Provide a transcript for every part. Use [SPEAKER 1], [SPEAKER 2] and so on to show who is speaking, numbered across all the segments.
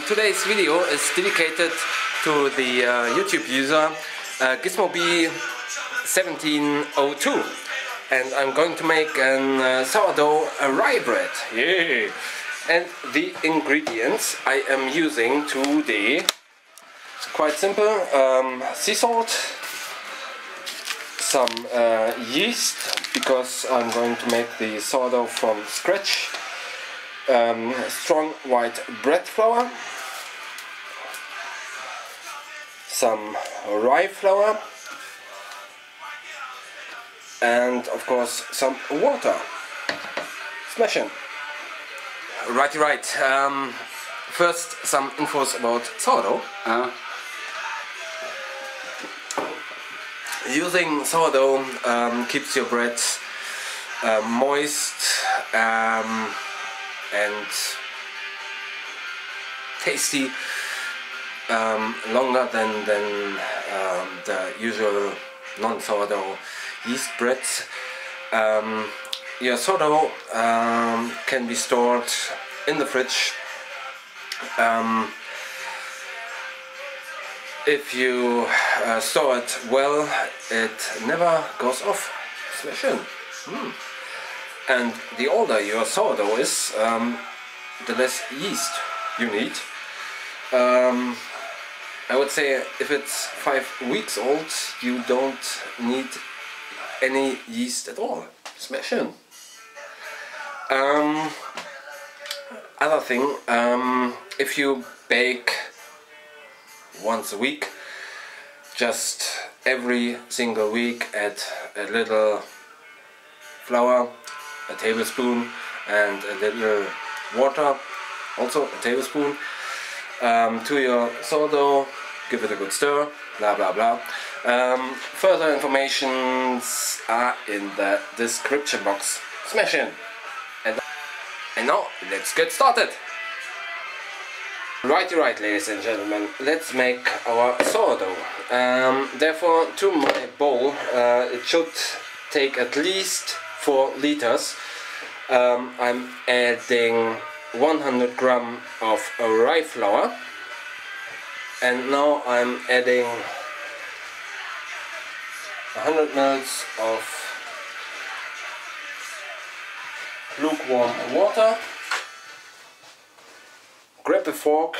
[SPEAKER 1] Today's video is dedicated to the YouTube user GizmoB1702, and I'm going to make an sourdough rye bread. Yay! And the ingredients I am using today, quite simple: sea salt, some yeast, because I'm going to make the sourdough from scratch, strong white bread flour, some rye flour, and of course some water. Smashing. Right. First, some infos about sourdough. Using sourdough keeps your bread moist and tasty longer than the usual non-sourdough yeast breads. Your sourdough can be stored in the fridge. If you store it well, it never goes off. Smashing. And the older your sourdough is, the less yeast you need. I would say if it's 5 weeks old, you don't need any yeast at all. Smashing. Other thing, if you bake once a week, just every single week add a little flour, a tablespoon, and a little water, also a tablespoon, to your sourdough. Give it a good stir, blah blah blah. Further informations are in the description box. Smashing. And now let's get started. Right, ladies and gentlemen, let's make our sourdough. Therefore, to my bowl, it should take at least 4 liters. I'm adding 100 grams of rye flour, and now I'm adding 100 ml of lukewarm water. Grab a fork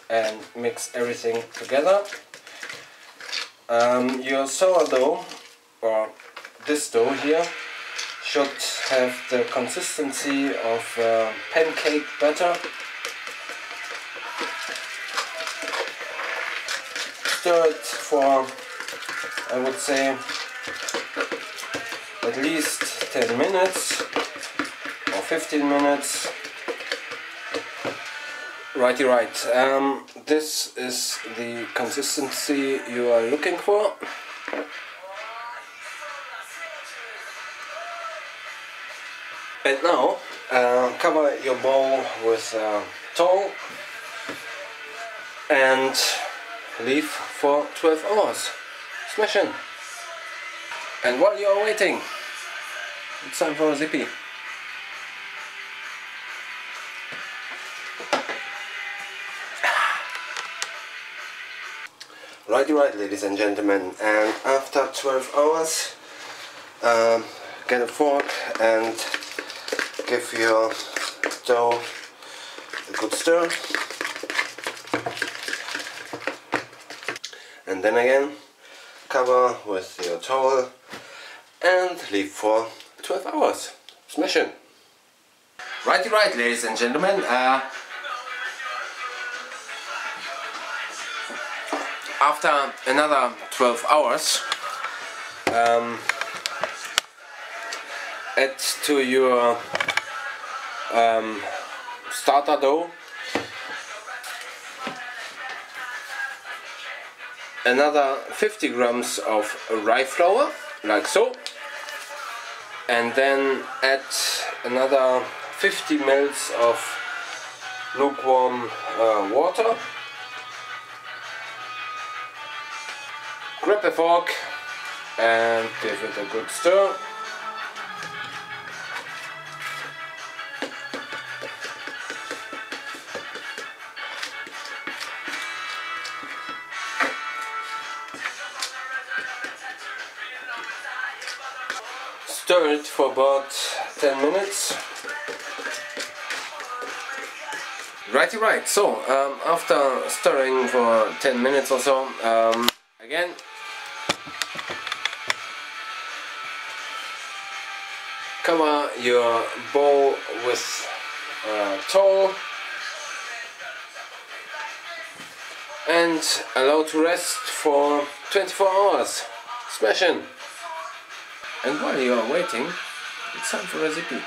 [SPEAKER 1] and mix everything together. Your sourdough, or this dough here, should have the consistency of pancake batter. Stir it for, I would say, at least 10 minutes or 15 minutes. Right. This is the consistency you are looking for. And now cover your bowl with a towel and leave for 12 hours. Smashing. And while you are waiting, it's time for a zippy. Right, ladies and gentlemen, and after 12 hours, get a fork and give your dough a good stir, and then again cover with your towel and leave for 12 hours. Smashing. Right, ladies and gentlemen, after another 12 hours, add to your starter dough another 50 grams of rye flour, like so, and then add another 50 ml of lukewarm water. Grab a fork and give it a good stir. stir it for about 10 minutes. Right, so after stirring for 10 minutes or so, again cover your bowl with a towel and allow to rest for 24 hours. Smashing! And while you are waiting, it's time for a recipe.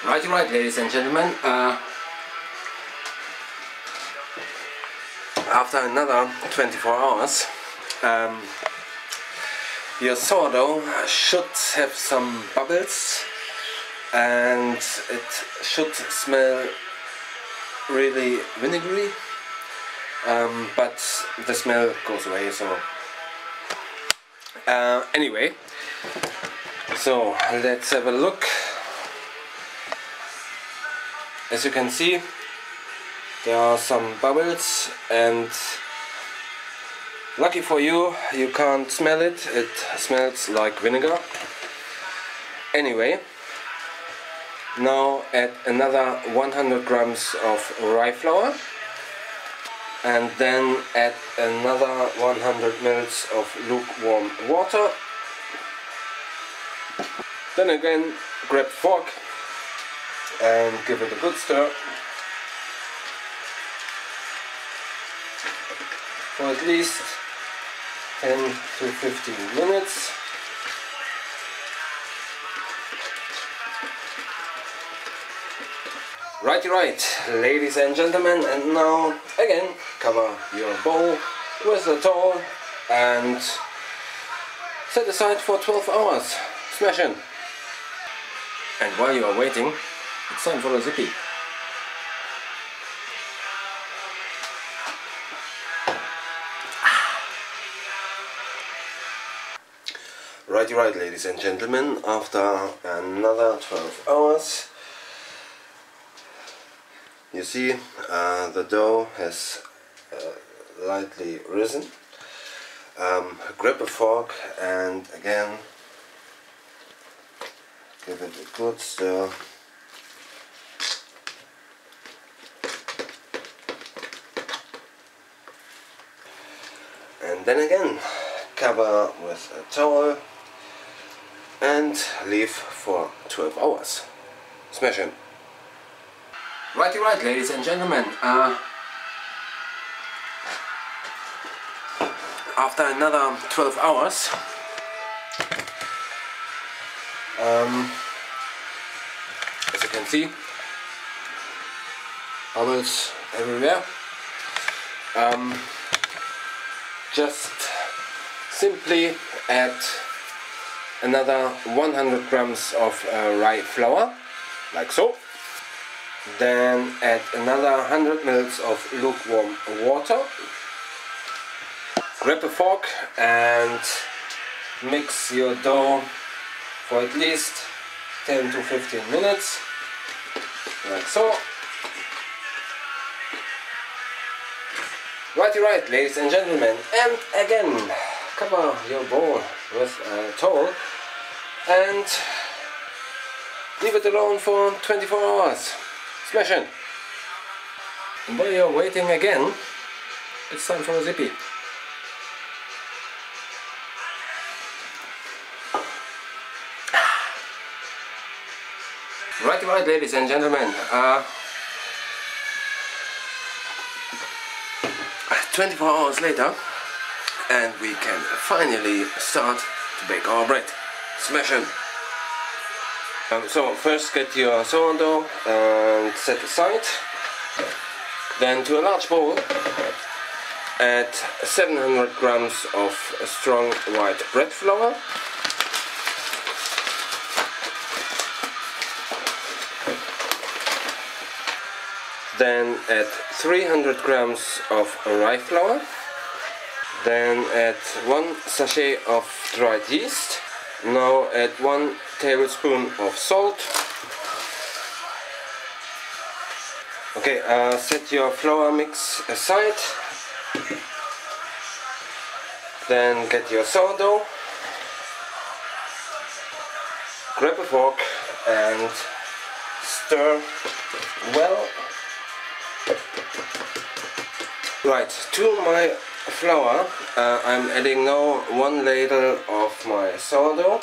[SPEAKER 1] Right, ladies and gentlemen, after another 24 hours, your sourdough should have some bubbles and it should smell really vinegary, but the smell goes away, so anyway, so let's have a look. As you can see, there are some bubbles, and lucky for you, you can't smell it. It smells like vinegar. Anyway, now add another 100 grams of rye flour, and then add another 100 ml of lukewarm water. Then again, grab a fork and give it a good stir for at least 10 to 15 minutes. Right, ladies and gentlemen, and now again cover your bowl with a towel and set aside for 12 hours. Smashing! And while you are waiting, it's time for a recipe. Right, ladies and gentlemen, after another 12 hours, you see the dough has lightly risen. Grab a fork and again give it a good stir. And then again cover with a towel and leave for 12 hours. Smashing! Right, ladies and gentlemen, after another 12 hours, as you can see, bubbles everywhere. Just simply add another 100 grams of rye flour, like so. Then add another 100 ml of lukewarm water. Grab a fork and mix your dough for at least 10 to 15 minutes, like so. Right, ladies and gentlemen, and again cover your bowl with a towel and leave it alone for 24 hours. Smashing! And while you're waiting again, it's time for a recipe. Right, ladies and gentlemen, 24 hours later, and we can finally start to bake our bread. Smashing! So first get your sourdough and set aside. Then to a large bowl add 700 grams of strong white bread flour. Then add 300 grams of rye flour. Then add 1 sachet of dried yeast. Now add 1 tablespoon of salt. Okay, set your flour mix aside. Then get your sourdough. Grab a fork and stir well. Right, to my flour I'm adding now 1 ladle of my sourdough.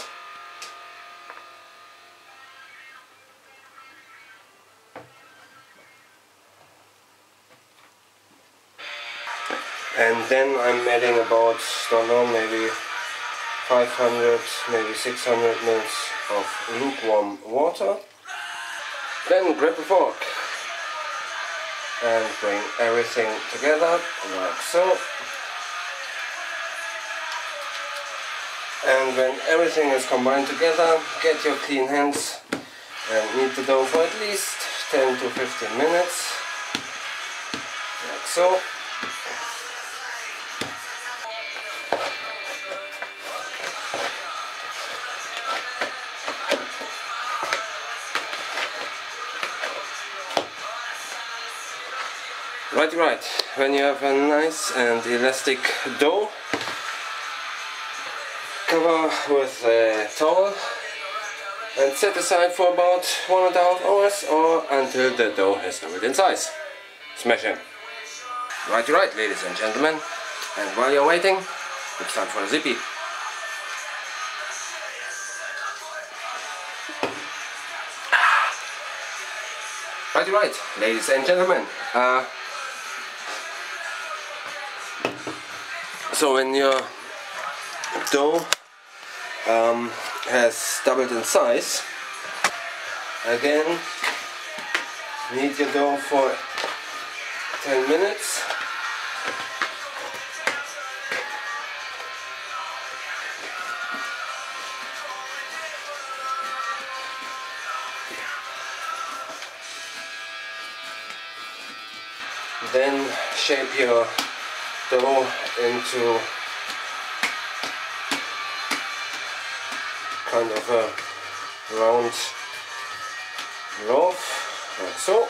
[SPEAKER 1] And then I'm adding about, don't know, maybe 500, maybe 600 ml of lukewarm water. Then grab a fork and bring everything together like so. And when everything is combined together, get your clean hands and knead the dough for at least 10 to 15 minutes like so. Right, when you have a nice and elastic dough, cover with a towel and set aside for about 1.5 hours or until the dough has doubled in size. Smashing. Right, ladies and gentlemen, and while you're waiting, it's time for a zippy. Right, ladies and gentlemen. So when your dough has doubled in size, again knead your dough for 10 minutes. Then shape your dough into kind of a round loaf, like so,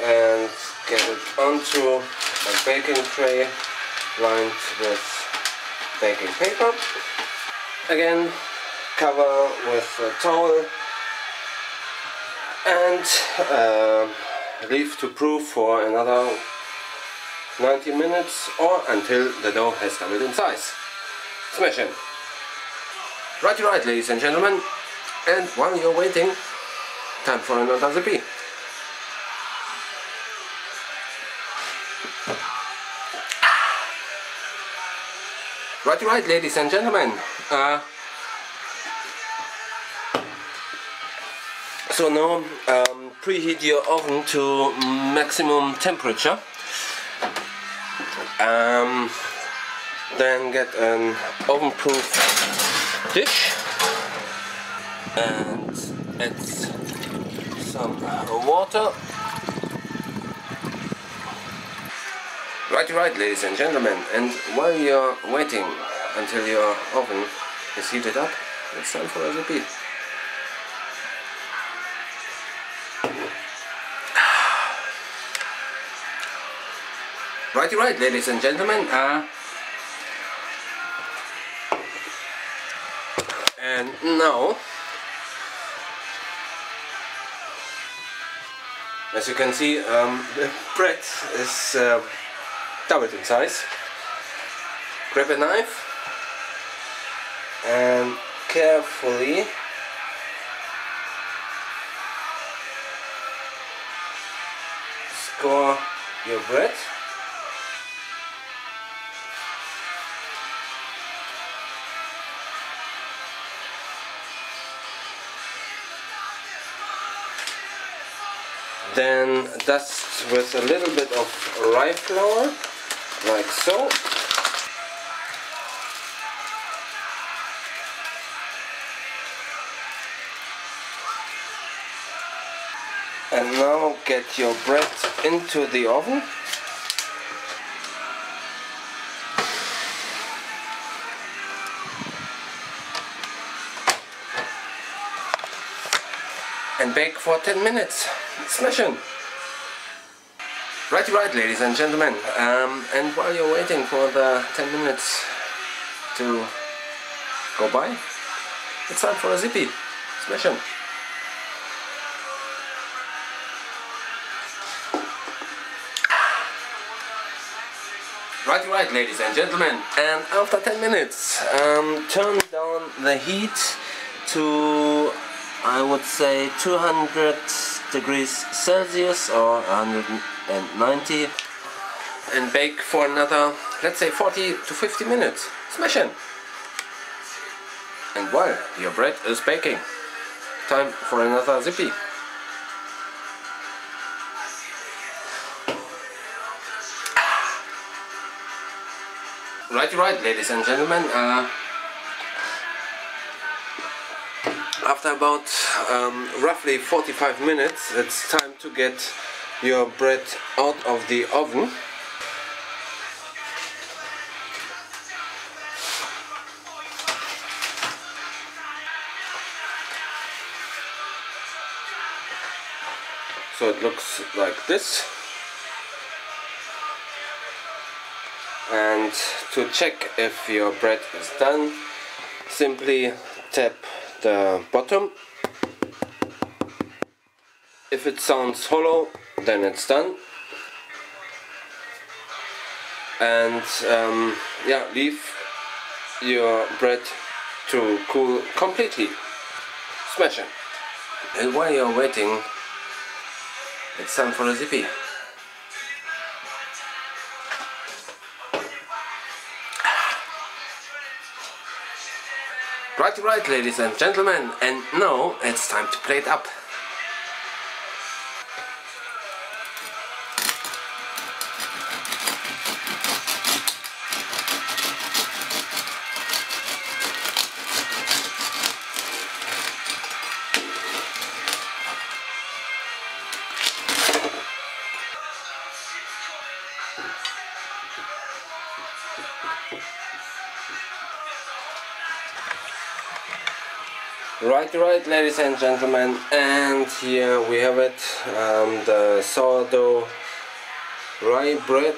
[SPEAKER 1] and get it onto a baking tray lined with baking paper. Again, cover with a towel and leave to proof for another 90 minutes or until the dough has doubled in size. Smashing. Right, ladies and gentlemen, and while you're waiting, time for another zippy. Right, ladies and gentlemen. So now preheat your oven to maximum temperature. Then get an oven-proof dish and add some water. Right, ladies and gentlemen, and while you're waiting until your oven is heated up, it's time for a zippy. Right, ladies and gentlemen, and now, as you can see, the bread is doubled in size. Grab a knife and carefully score your bread. Then dust with a little bit of rye flour, like so. And now get your bread into the oven. and bake for 10 minutes. Smashing! Right, ladies and gentlemen, and while you're waiting for the 10 minutes to go by, it's time for a zippy. Smashing! Right, ladies and gentlemen, and after 10 minutes, turn down the heat to, I would say, 200 degrees Celsius or 190, and bake for another, let's say, 40 to 50 minutes. Smashing! And while your bread is baking, time for another zippy. Right, ladies and gentlemen, after about roughly 45 minutes, it's time to get your bread out of the oven. So it looks like this. And to check if your bread is done, simply tap the bottom. If it sounds hollow, then it's done. And yeah, leave your bread to cool completely. Smashing! And while you're waiting, it's time for a zippy. Right, ladies and gentlemen, and now it's time to plate up. Right, ladies and gentlemen, and here we have it, the sourdough rye bread.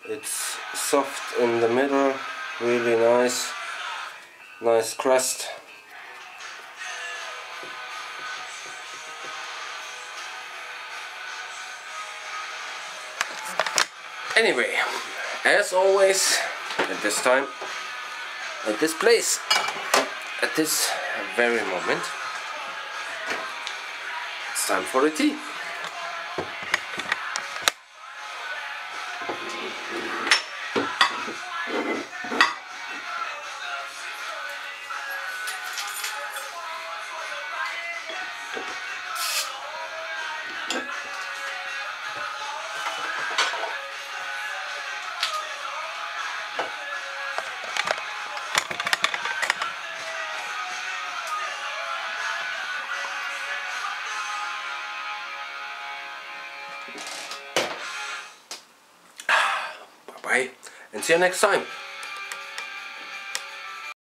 [SPEAKER 1] It's soft in the middle. Really nice crust. Anyway, as always, at this time, at this place, at this very moment, it's time for a tea. Bye and see you next time.